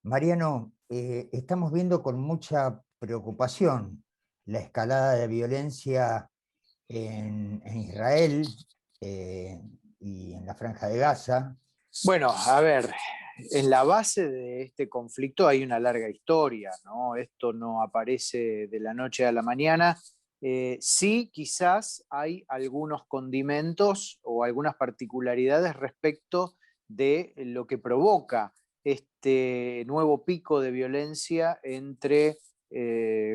Mariano, estamos viendo con mucha preocupación la escalada de violencia en Israel eh, y en la Franja de Gaza. Bueno, a ver, en la base de este conflicto hay una larga historia, ¿no? Esto no aparece de la noche a la mañana. Sí, quizás hay algunos condimentos o algunas particularidades respecto de lo que provoca este nuevo pico de violencia entre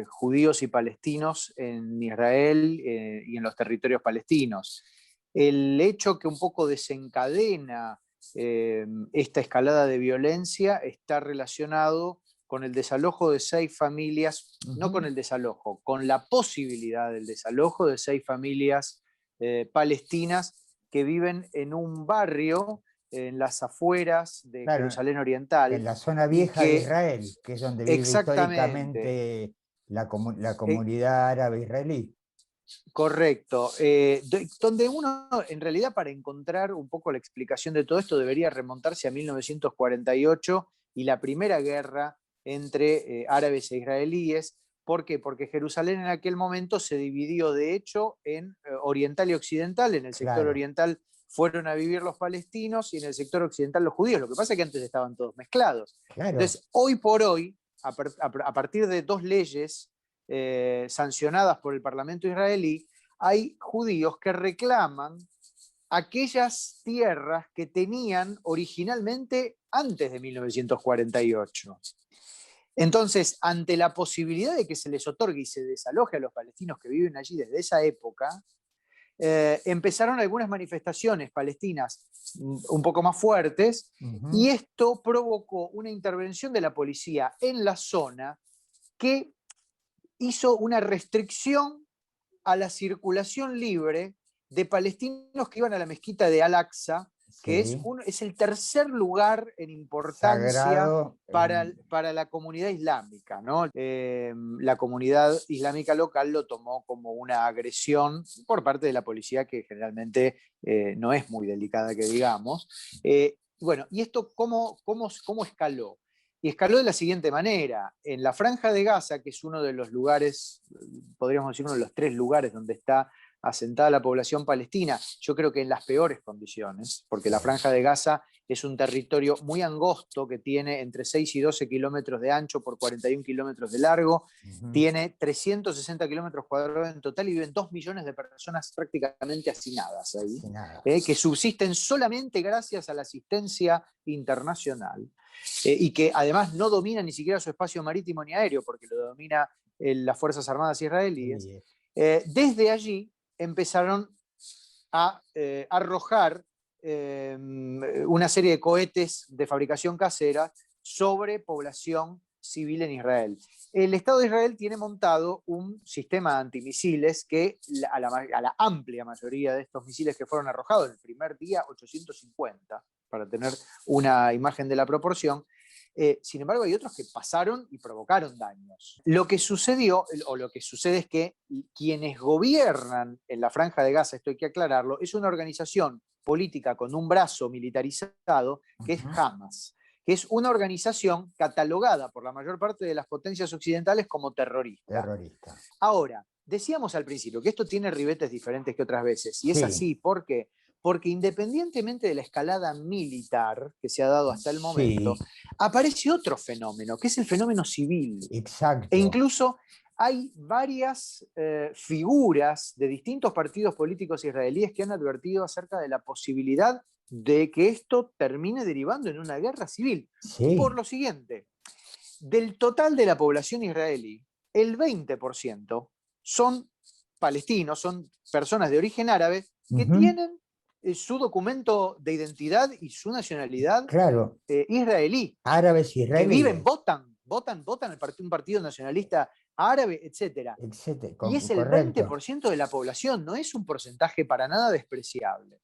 judíos y palestinos en Israel y en los territorios palestinos. El hecho que un poco desencadena esta escalada de violencia está relacionado con el desalojo de 6 familias, no con el desalojo, con la posibilidad del desalojo de 6 familias palestinas que viven en un barrio en las afueras de Claro, Jerusalén en Oriental la zona y vieja de que Israel, que es donde vive exactamente, históricamente la eh, comunidad árabe israelí. correcto, donde uno en realidad para encontrar un poco la explicación de todo esto debería remontarse a 1948 y la primera guerra entre árabes e israelíes. ¿Por qué? Porque Jerusalén en aquel momento se dividió de hecho en oriental y occidental. En el sector Claro, oriental fueron a vivir los palestinos y en el sector occidental los judíos. Lo que pasa es que antes estaban todos mezclados. claro. Entonces, hoy por hoy, a partir de 2 leyes sancionadas por el Parlamento israelí, hay judíos que reclaman aquellas tierras que tenían originalmente antes de 1948. Entonces, ante la posibilidad de que se les otorgue y se desaloje a los palestinos que viven allí desde esa época, empezaron algunas manifestaciones palestinas un poco más fuertes y Ujú. esto provocó una intervención de la policía en la zona que hizo una restricción a la circulación libre de palestinos que iban a la mezquita de Al-Aqsa, que Sí, es el tercer lugar en importancia sagrado. para la comunidad islámica, ¿no? La comunidad islámica local lo tomó como una agresión por parte de la policía, que generalmente no es muy delicada, que digamos. Bueno, ¿y esto cómo escaló? Y escaló de la siguiente manera. En la Franja de Gaza, que es uno de los lugares, podríamos decir uno de los 3 lugares donde está asentada la población palestina, yo creo que en las peores condiciones, porque la Franja de Gaza es un territorio muy angosto que tiene entre 6 y 12 kilómetros de ancho por 41 kilómetros de largo, Ujú. tiene 360 kilómetros cuadrados en total y viven 2 millones de personas prácticamente hacinadas ahí, Sin nada. que subsisten solamente gracias a la asistencia internacional y que además no domina ni siquiera su espacio marítimo ni aéreo, porque lo domina las Fuerzas Armadas israelíes. Desde allí empezaron a arrojar una serie de cohetes de fabricación casera sobre población civil en Israel. El Estado de Israel tiene montado un sistema antimisiles que a la amplia mayoría de estos misiles que fueron arrojados en el primer día, 850, para tener una imagen de la proporción. Sin embargo, hay otros que pasaron y provocaron daños. Lo que sucedió, o lo que sucede es que quienes gobiernan en la Franja de Gaza, esto hay que aclararlo, es una organización política con un brazo militarizado que es Ujú. Hamas, que es una organización catalogada por la mayor parte de las potencias occidentales como terrorista. Terrorista. Ahora, decíamos al principio que esto tiene ribetes diferentes que otras veces, y es Sí, así, ¿por qué? Porque independientemente de la escalada militar que se ha dado hasta el momento, sí, aparece otro fenómeno, que es el fenómeno civil. E exacto. incluso hay varias figuras de distintos partidos políticos israelíes que han advertido acerca de la posibilidad de que esto termine derivando en una guerra civil. Por Sí, lo siguiente, del total de la población israelí, el 20% son palestinos, son personas de origen árabe que ujú. tienen su documento de identidad y su nacionalidad Claro, israelí, árabes que viven, israelíes, votan un partido nacionalista árabe, etcétera. etcétera. Y es el Correcto. 20% de la población, no es un porcentaje para nada despreciable.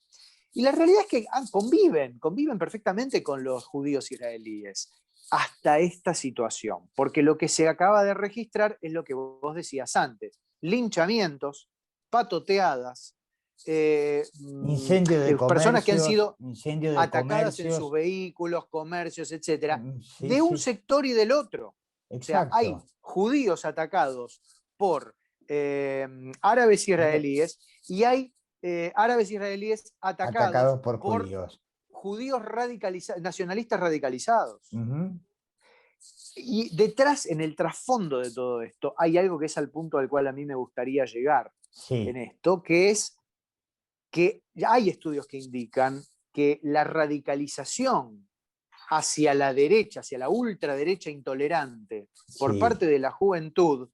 Y la realidad es que conviven perfectamente con los judíos israelíes hasta esta situación, porque lo que se acaba de registrar es lo que vos decías antes, linchamientos, patoteadas, incendio de personas que han sido incendio de atacadas en sus vehículos, comercios, etc. De un sector y del otro. Exacto. O sea, hay judíos atacados por árabes israelíes y hay árabes israelíes atacados por judíos. Judíos nacionalistas radicalizados. Y detrás, en el trasfondo de todo esto, hay algo que es al punto al cual a mí me gustaría llegar en esto, que es que hay estudios que indican que la radicalización hacia la derecha, hacia la ultraderecha intolerante, por parte de la juventud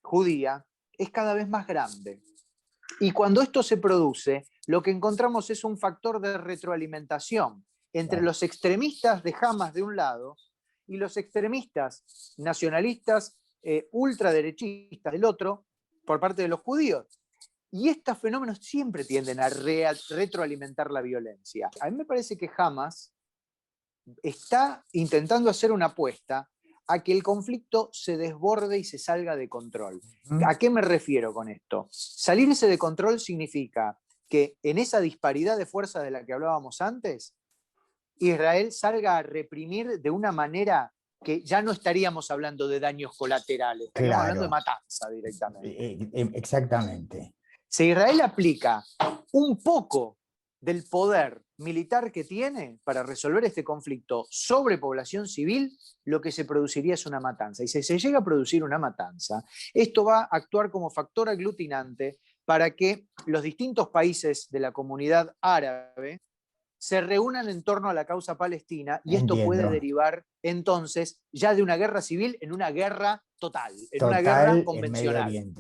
judía, es cada vez más grande. Y cuando esto se produce, lo que encontramos es un factor de retroalimentación entre los extremistas de Hamas de un lado y los extremistas nacionalistas ultraderechistas del otro, por parte de los judíos. Y estos fenómenos siempre tienden a retroalimentar la violencia. A mí me parece que Hamas está intentando hacer una apuesta a que el conflicto se desborde y se salga de control. ¿A qué me refiero con esto? Salirse de control significa que en esa disparidad de fuerzas de la que hablábamos antes, Israel salga a reprimir de una manera que ya no estaríamos hablando de daños colaterales, estaríamos hablando de matanza directamente. Exactamente. Si Israel aplica un poco del poder militar que tiene para resolver este conflicto sobre población civil, lo que se produciría es una matanza. Y si se llega a producir una matanza, esto va a actuar como factor aglutinante para que los distintos países de la comunidad árabe se reúnan en torno a la causa palestina y esto puede derivar entonces ya de una guerra civil en una guerra total, en una guerra convencional.